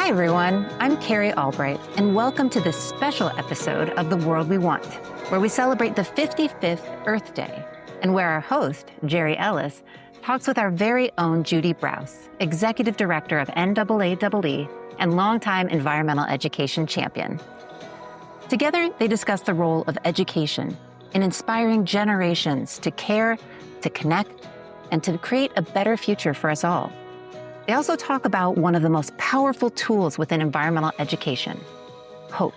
Hi, everyone. I'm Carrie Albright, and welcome to this special episode of The World We Want, where we celebrate the 55th Earth Day, and where our host, Gerry Ellis, talks with our very own Judy Braus, Executive Director of NAAEE and longtime environmental education champion. Together, they discuss the role of education in inspiring generations to care, to connect, and to create a better future for us all. They also talk about one of the most powerful tools within environmental education, hope.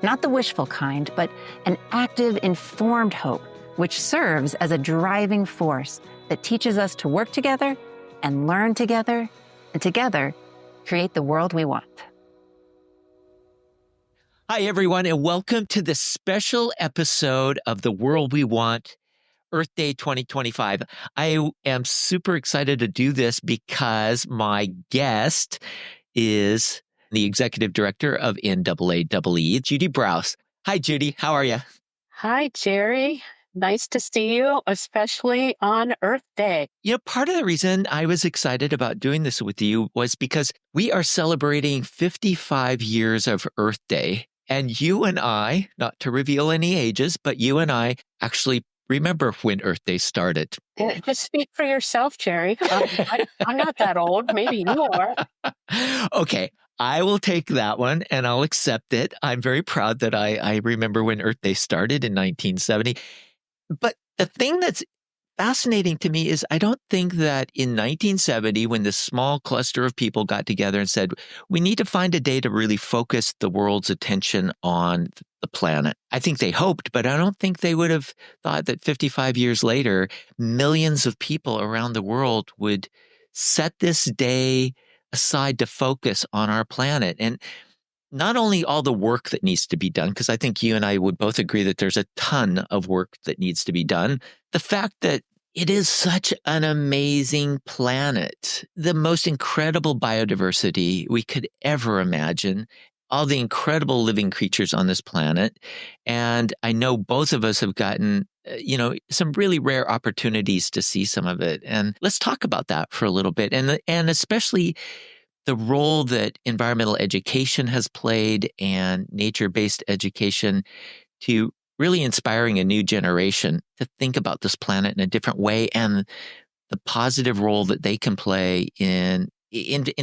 Not the wishful kind, but an active, informed hope, which serves as a driving force that teaches us to work together and learn together, and together create the world we want. Hi, everyone, and welcome to this special episode of The World We Want, Earth Day 2025. I am super excited to do this because my guest is the Executive Director of NAAEE, Judy Braus. Hi, Judy. How are you? Hi, Gerry. Nice to see you, especially on Earth Day. You know, part of the reason I was excited about doing this with you was because we are celebrating 55 years of Earth Day. And you and I, not to reveal any ages, but you and I actually remember when Earth Day started. Just speak for yourself, Gerry. I'm not that old. Maybe you are. Okay, I will take that one and I'll accept it. I'm very proud that I remember when Earth Day started in 1970. But the thing that's fascinating to me is I don't think that in 1970, when this small cluster of people got together and said, we need to find a day to really focus the world's attention on the planet. I think they hoped, but I don't think they would have thought that 55 years later, millions of people around the world would set this day aside to focus on our planet. And not only all the work that needs to be done, because I think you and I would both agree that there's a ton of work that needs to be done. The fact that it is such an amazing planet, the most incredible biodiversity we could ever imagine, all the incredible living creatures on this planet. And I know both of us have gotten, some really rare opportunities to see some of it. And let's talk about that for a little bit. And especially the role that environmental education has played and nature-based education to really inspiring a new generation to think about this planet in a different way and the positive role that they can play in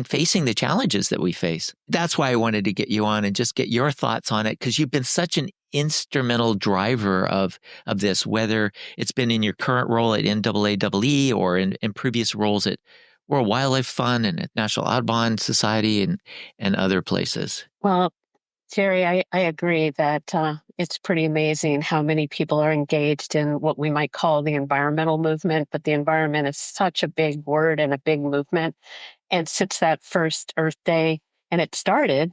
facing the challenges that we face. That's why I wanted to get you on and just get your thoughts on it, because you've been such an instrumental driver of this, whether it's been in your current role at NAAEE or in previous roles at World Wildlife Fund and at National Audubon Society and other places. Well, Gerry, I agree that it's pretty amazing how many people are engaged in what we might call the environmental movement, but the environment is such a big word and a big movement. And since that first Earth Day, and it started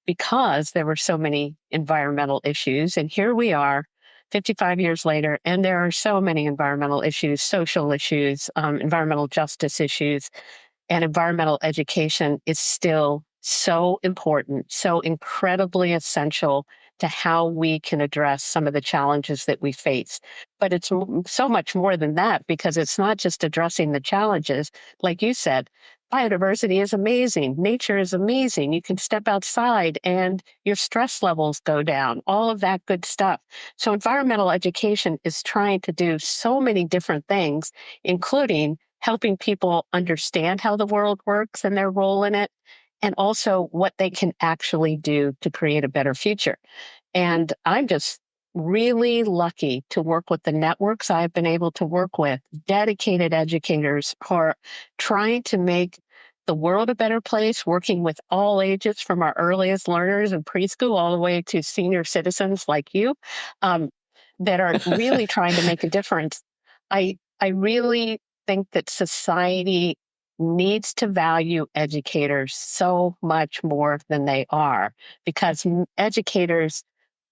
because there were so many environmental issues, and here we are 55 years later, and there are so many environmental issues, social issues, environmental justice issues, and environmental education is still so important, so incredibly essential to how we can address some of the challenges that we face. But it's so much more than that, because it's not just addressing the challenges. Like you said, biodiversity is amazing. Nature is amazing. You can step outside and your stress levels go down, all of that good stuff. So environmental education is trying to do so many different things, including helping people understand how the world works and their role in it, and also what they can actually do to create a better future. And I'm just really lucky to work with the networks I've been able to work with, dedicated educators who are trying to make the world a better place, working with all ages, from our earliest learners in preschool all the way to senior citizens like you, that are really trying to make a difference. I really think that society needs to value educators so much more than they are, because educators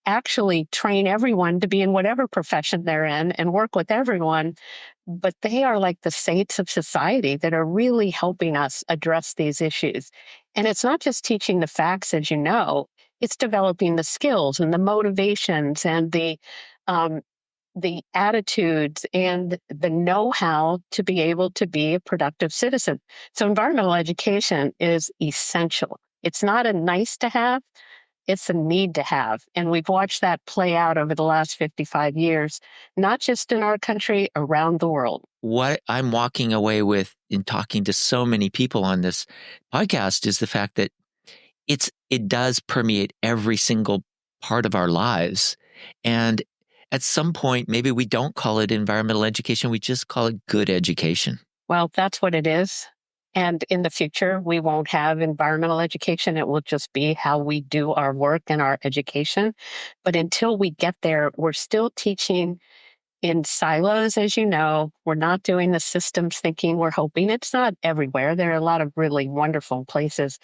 actually train everyone to be in whatever profession they're in and work with everyone, but they are like the saints of society that are really helping us address these issues. And it's not just teaching the facts, as you know, it's developing the skills and the motivations and the attitudes and the know-how to be able to be a productive citizen. So environmental education is essential. It's not a nice to have, it's a need to have. And we've watched that play out over the last 55 years, not just in our country, around the world. What I'm walking away with in talking to so many people on this podcast is the fact that it does permeate every single part of our lives. And at some point, maybe we don't call it environmental education, we just call it good education. Well, that's what it is. And in the future, we won't have environmental education. It will just be how we do our work and our education. But until we get there, we're still teaching in silos, as you know. We're not doing the systems thinking we're hoping. It's not everywhere. There are a lot of really wonderful places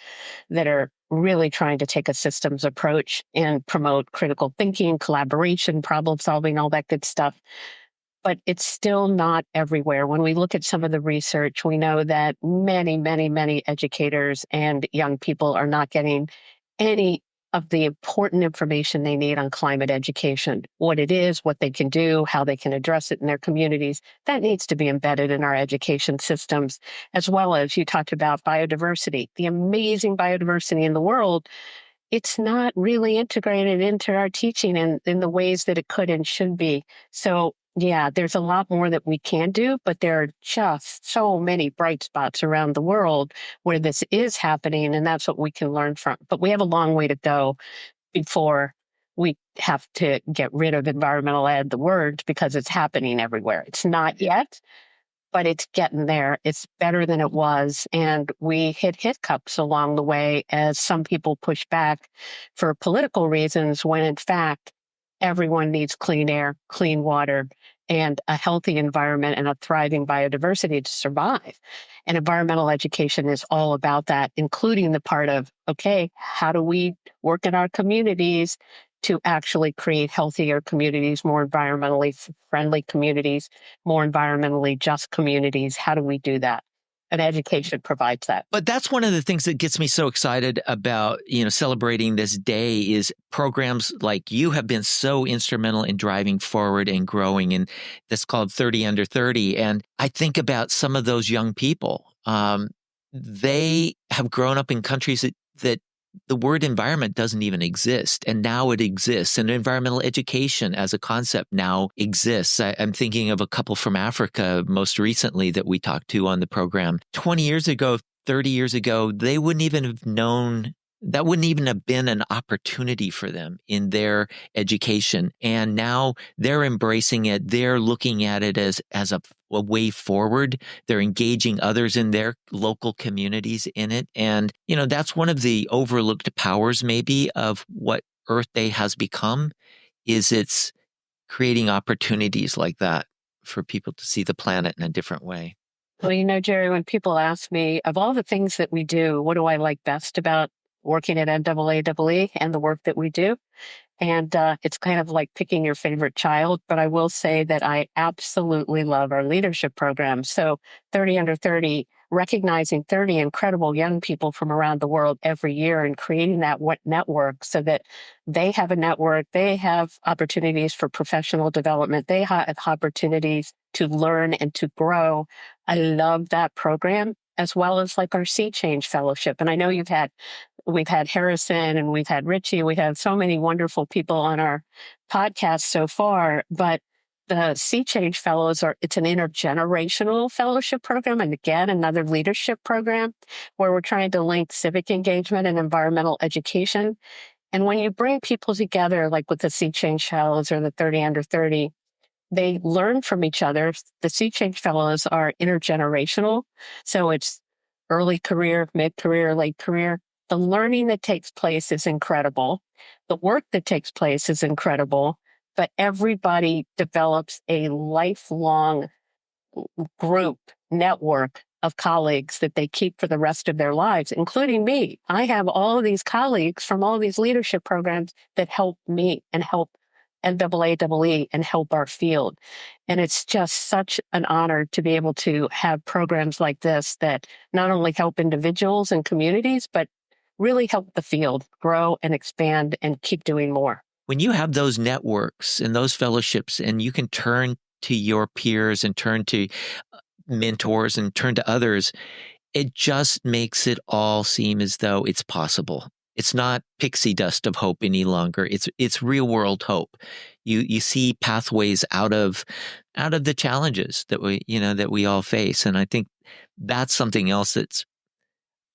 that are really trying to take a systems approach and promote critical thinking, collaboration, problem solving, all that good stuff. But it's still not everywhere. When we look at some of the research, we know that many, many, many educators and young people are not getting any of the important information they need on climate education, what it is, what they can do, how they can address it in their communities. That needs to be embedded in our education systems, as well as you talked about biodiversity, the amazing biodiversity in the world. It's not really integrated into our teaching in the ways that it could and should be. So yeah, there's a lot more that we can do, but there are just so many bright spots around the world where this is happening, and that's what we can learn from. But we have a long way to go before we have to get rid of environmental ed, the word, because it's happening everywhere. It's not yet, but it's getting there. It's better than it was. And we hit hiccups along the way as some people push back for political reasons, when in fact, everyone needs clean air, clean water, and a healthy environment and a thriving biodiversity to survive. And environmental education is all about that, including the part of, okay, how do we work in our communities to actually create healthier communities, more environmentally friendly communities, more environmentally just communities? How do we do that? And education provides that. But that's one of the things that gets me so excited about, celebrating this day is programs like you have been so instrumental in driving forward and growing. And that's called 30 Under 30. And I think about some of those young people. They have grown up in countries that the word environment doesn't even exist. And now it exists. And environmental education as a concept now exists. I'm thinking of a couple from Africa most recently that we talked to on the program. 20 years ago, 30 years ago, they wouldn't even have known, that wouldn't even have been an opportunity for them in their education. And now they're embracing it. They're looking at it as a way forward. They're engaging others in their local communities in it. And, that's one of the overlooked powers maybe of what Earth Day has become, is it's creating opportunities like that for people to see the planet in a different way. Well, Gerry, when people ask me, of all the things that we do, what do I like best about working at NAAEE and the work that we do? And it's kind of like picking your favorite child, but I will say that I absolutely love our leadership program. So 30 Under 30, recognizing 30 incredible young people from around the world every year and creating that network so that they have a network, they have opportunities for professional development, they have opportunities to learn and to grow. I love that program, as well as like our Sea Change Fellowship. And I know we've had Harrison and we've had Richie. We've had so many wonderful people on our podcast so far, but the Sea Change Fellows it's an intergenerational fellowship program. And again, another leadership program where we're trying to link civic engagement and environmental education. And when you bring people together, like with the Sea Change Fellows or the 30 Under 30, they learn from each other. The Sea Change Fellows are intergenerational. So it's early career, mid-career, late career. The learning that takes place is incredible. The work that takes place is incredible, but everybody develops a lifelong group network of colleagues that they keep for the rest of their lives, including me. I have all of these colleagues from all these leadership programs that help me and help NAAEE and help our field. And it's just such an honor to be able to have programs like this that not only help individuals and communities, but really help the field grow and expand and keep doing more. When you have those networks and those fellowships, and you can turn to your peers and turn to mentors and turn to others, it just makes it all seem as though it's possible. It's not pixie dust of hope any longer. It's real world hope. You see pathways out of the challenges that we all face, and I think that's something else that's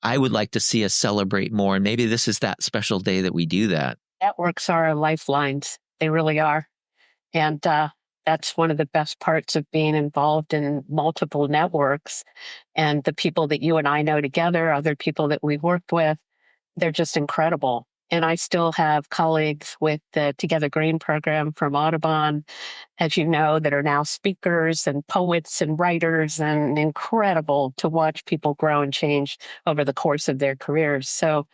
I would like to see us celebrate more. And maybe this is that special day that we do that. Networks are lifelines. They really are. And that's one of the best parts of being involved in multiple networks. And the people that you and I know together, other people that we've worked with, they're just incredible. And I still have colleagues with the Together Green program from Audubon, as you know, that are now speakers and poets and writers, and incredible to watch people grow and change over the course of their careers. So,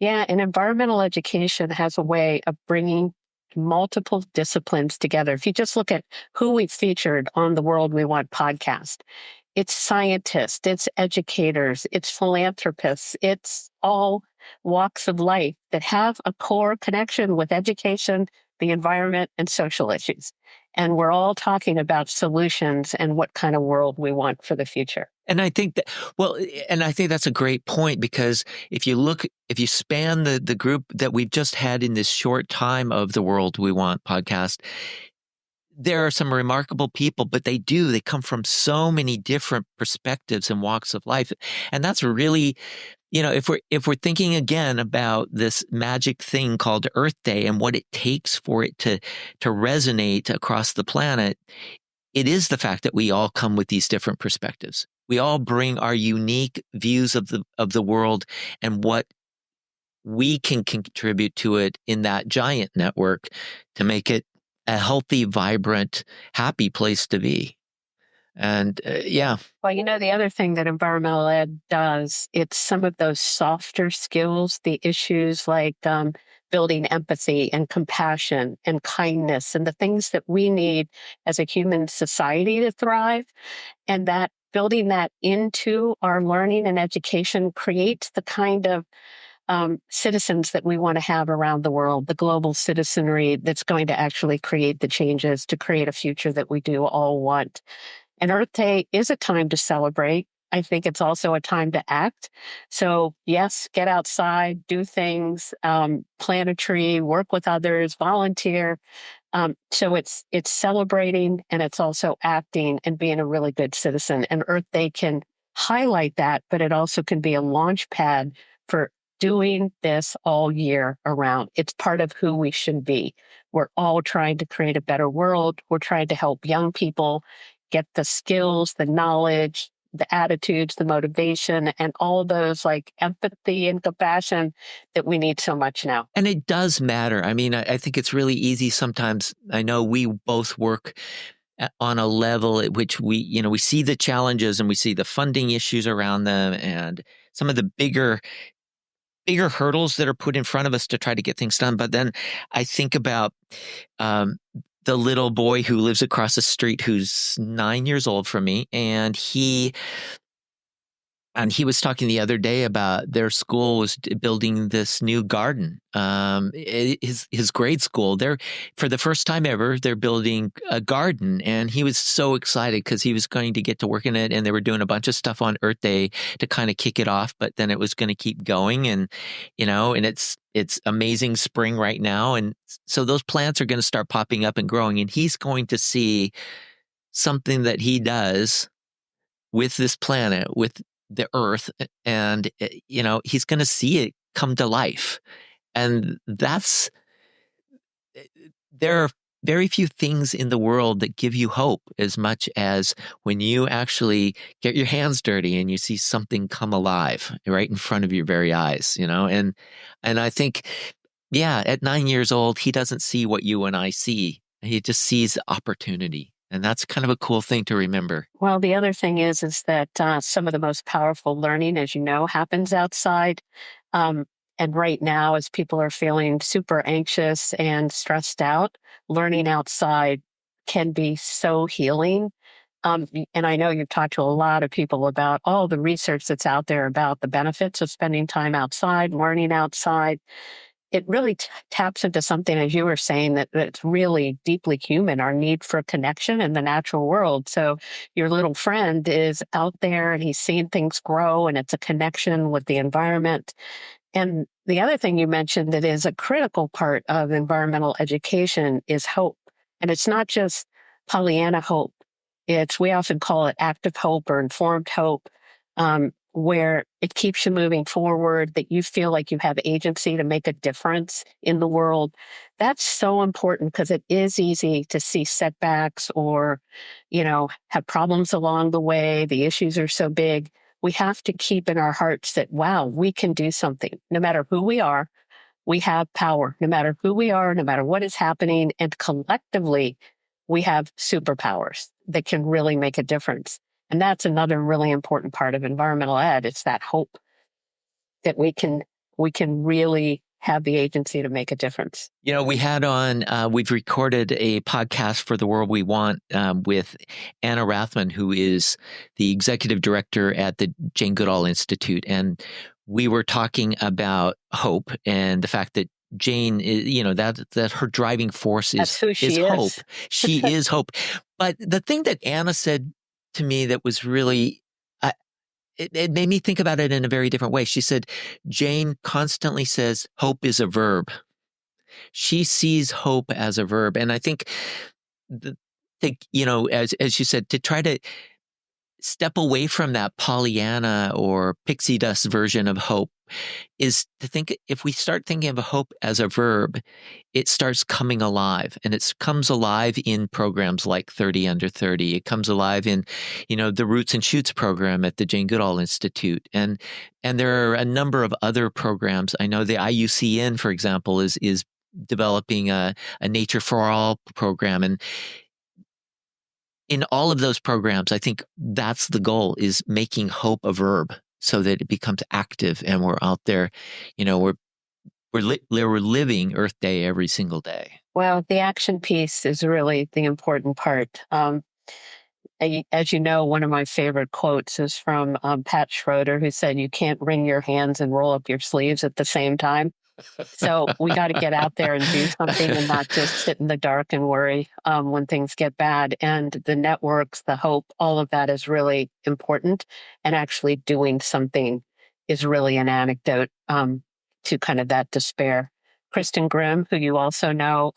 yeah, and environmental education has a way of bringing multiple disciplines together. If you just look at who we featured on the World We Want podcast, it's scientists, it's educators, it's philanthropists, it's all walks of life that have a core connection with education, the environment, and social issues. And we're all talking about solutions and what kind of world we want for the future. And I think that's a great point, because if you span the group that we've just had in this short time of the World We Want podcast, there are some remarkable people, but they come from so many different perspectives and walks of life. And that's really, if we're thinking again about this magic thing called Earth Day and what it takes for it to resonate across the planet, it is the fact that we all come with these different perspectives. We all bring our unique views of the world and what we can contribute to it in that giant network to make it a healthy, vibrant, happy place to be. And yeah. Well, the other thing that environmental ed does, it's some of those softer skills, the issues like building empathy and compassion and kindness and the things that we need as a human society to thrive. And that building that into our learning and education creates the kind of citizens that we want to have around the world, the global citizenry that's going to actually create the changes to create a future that we do all want. And Earth Day is a time to celebrate. I think it's also a time to act. So yes, get outside, do things, plant a tree, work with others, volunteer. So it's celebrating, and it's also acting and being a really good citizen. And Earth Day can highlight that, but it also can be a launch pad for doing this all year around. It's part of who we should be. We're all trying to create a better world. We're trying to help young people get the skills, the knowledge, the attitudes, the motivation, and all those like empathy and compassion that we need so much now. And it does matter. I mean, I think it's really easy sometimes. I know we both work on a level at which we see the challenges and we see the funding issues around them and some of the bigger hurdles that are put in front of us to try to get things done. But then I think about the little boy who lives across the street, who's 9 years old from me, and he was talking the other day about their school was building this new garden. His grade school, for the first time ever, they're building a garden, and he was so excited because he was going to get to work in it, and they were doing a bunch of stuff on Earth Day to kind of kick it off, but then it was going to keep going, and and it's amazing spring right now, and so those plants are going to start popping up and growing, and he's going to see something that he does with this planet, with the earth, and he's going to see it come to life. And there are very few things in the world that give you hope as much as when you actually get your hands dirty and you see something come alive right in front of your very eyes, and I think, yeah, at 9 years old, he doesn't see what you and I see. He just sees opportunity. And that's kind of a cool thing to remember. Well, the other thing is that some of the most powerful learning, as you know, happens outside. And right now, as people are feeling super anxious and stressed out, learning outside can be so healing. And I know you've talked to a lot of people about all the research that's out there about the benefits of spending time outside, learning outside. it really taps into something, as you were saying, that's really deeply human, our need for connection in the natural world. So your little friend is out there and he's seeing things grow, and it's a connection with the environment. And the other thing you mentioned that is a critical part of environmental education is hope. And it's not just Pollyanna hope. We often call it active hope or informed hope, where it keeps you moving forward, that you feel like you have agency to make a difference in the world. That's so important because it is easy to see setbacks or, have problems along the way. The issues are so big. We have to keep in our hearts that, wow, we can do something. No matter who we are, we have power. No matter who we are, no matter what is happening, and collectively, we have superpowers that can really make a difference. And that's another really important part of environmental ed. It's that hope that we can really have the agency to make a difference. We've recorded a podcast for The World We Want with Anna Rathman, who is the executive director at the Jane Goodall Institute. And we were talking about hope and the fact that Jane, that her driving force is hope. She is hope. But the thing that Anna said to me that was really, it made me think about it in a very different way. She said, Jane constantly says hope is a verb. She sees hope as a verb. And I think, as you said, to try to step away from that Pollyanna or pixie dust version of hope is to think, if we start thinking of hope as a verb, it starts coming alive, and it comes alive in programs like 30 Under 30. It comes alive in, the Roots and Shoots program at the Jane Goodall Institute. And there are a number of other programs. I know the IUCN, for example, is developing a Nature for All program. And in all of those programs, I think that's the goal, is making hope a verb so that it becomes active and we're out there, we're living Earth Day every single day. Well, the action piece is really the important part. As you know, one of my favorite quotes is from Pat Schroeder, who said, "You can't wring your hands and roll up your sleeves at the same time." So we got to get out there and do something and not just sit in the dark and worry when things get bad. And the networks, the hope, all of that is really important. And actually doing something is really an antidote to kind of that despair. Kristen Grimm, who you also know,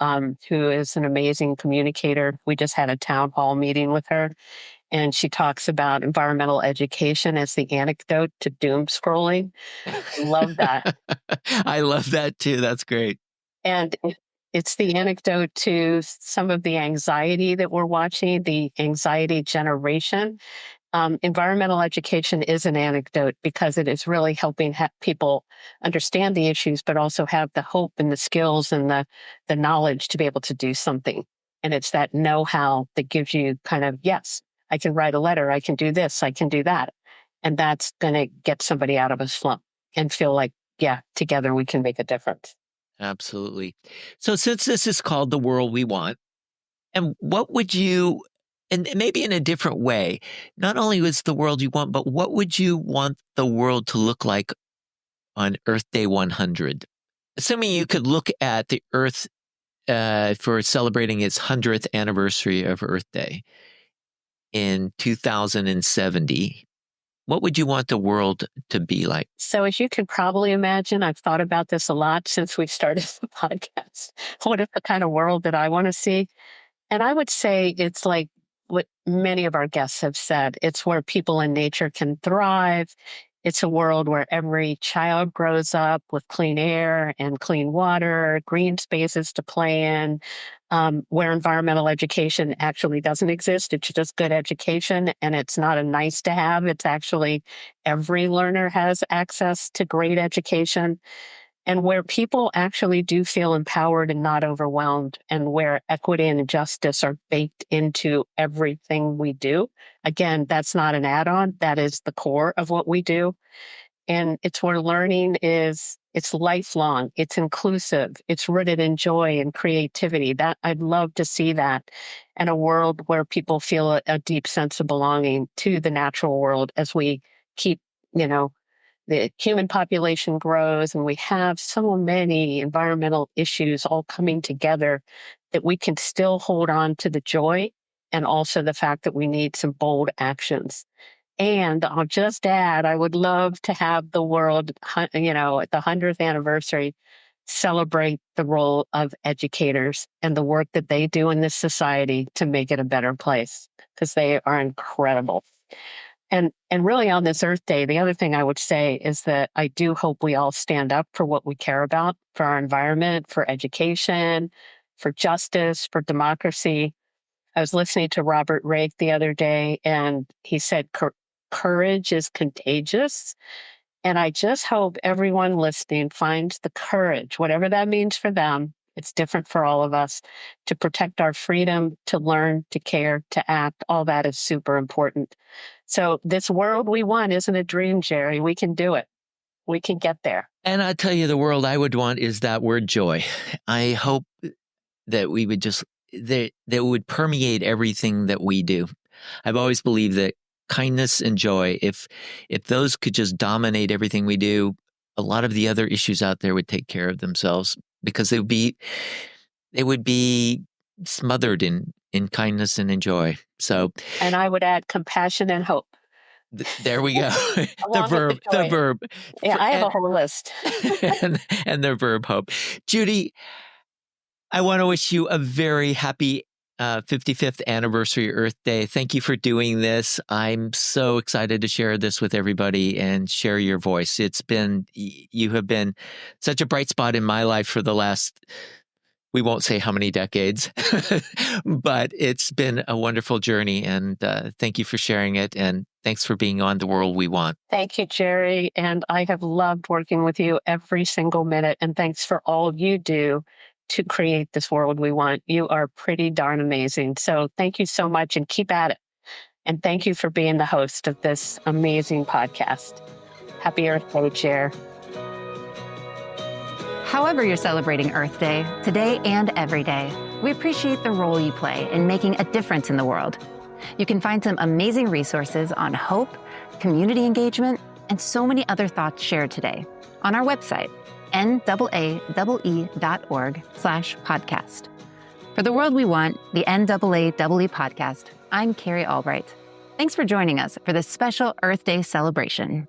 who is an amazing communicator. We just had a town hall meeting with her. And she talks about environmental education as the antidote to doom scrolling. Love that. I love that too. That's great. And it's the antidote to some of the anxiety that we're watching, the anxiety generation. Environmental education is an antidote because it is really helping people understand the issues, but also have the hope and the skills and the knowledge to be able to do something. And it's that know-how that gives you kind of, yes, I can write a letter, I can do this, I can do that. And that's going to get somebody out of a slump and feel like, yeah, together we can make a difference. Absolutely. So since this is called The World We Want, and what would you, and maybe in a different way, not only was the world you want, but what would you want the world to look like on Earth Day 100? Assuming you could look at the Earth for celebrating its 100th anniversary of Earth Day in 2070, what would you want the world to be like? So as you can probably imagine, I've thought about this a lot since we started the podcast. What is the kind of world that I want to see? And I would say it's like what many of our guests have said. It's where people and nature can thrive. It's a world where every child grows up with clean air and clean water, green spaces to play in, where environmental education actually doesn't exist. It's just good education, and it's not a nice to have. It's actually every learner has access to great education, and where people actually do feel empowered and not overwhelmed, and where equity and justice are baked into everything we do. Again, that's not an add-on. That is the core of what we do. And it's where learning it's lifelong, it's inclusive, it's rooted in joy and creativity. That I'd love to see that in a world where people feel a deep sense of belonging to the natural world as we keep, the human population grows, and we have so many environmental issues all coming together, that we can still hold on to the joy and also the fact that we need some bold actions. And I'll just add, I would love to have the world, at the 100th anniversary, celebrate the role of educators and the work that they do in this society to make it a better place, because they are incredible. And really, on this Earth Day, the other thing I would say is that I do hope we all stand up for what we care about, for our environment, for education, for justice, for democracy. I was listening to Robert Rake the other day, and he said courage is contagious. And I just hope everyone listening finds the courage, whatever that means for them. It's different for all of us, to protect our freedom, to learn, to care, to act. All that is super important. So this world we want isn't a dream, Gerry. We can do it. We can get there. And I tell you, the world I would want is that word joy. I hope that we would that would permeate everything that we do. I've always believed that kindness and joy, if those could just dominate everything we do, a lot of the other issues out there would take care of themselves, because they would be smothered in kindness and in joy. So, and I would add compassion and hope. There we go. the verb. Yeah, I have a whole list. and the verb hope. Judy, I want to wish you a very happy 55th anniversary Earth Day. Thank you for doing this. I'm so excited to share this with everybody and share your voice. You have been such a bright spot in my life for the last, we won't say how many decades, but it's been a wonderful journey. And thank you for sharing it. And thanks for being on The World We Want. Thank you, Gerry. And I have loved working with you every single minute. And thanks for all you do to create this world we want. You are pretty darn amazing. So thank you so much, and keep at it. And thank you for being the host of this amazing podcast. Happy Earth Day, Cher. However you're celebrating Earth Day, today and every day, we appreciate the role you play in making a difference in the world. You can find some amazing resources on hope, community engagement, and so many other thoughts shared today on our website, NAAEE.org/podcast. For The World We Want, the NAAEE podcast, I'm Gerry Albright. Thanks for joining us for this special Earth Day celebration.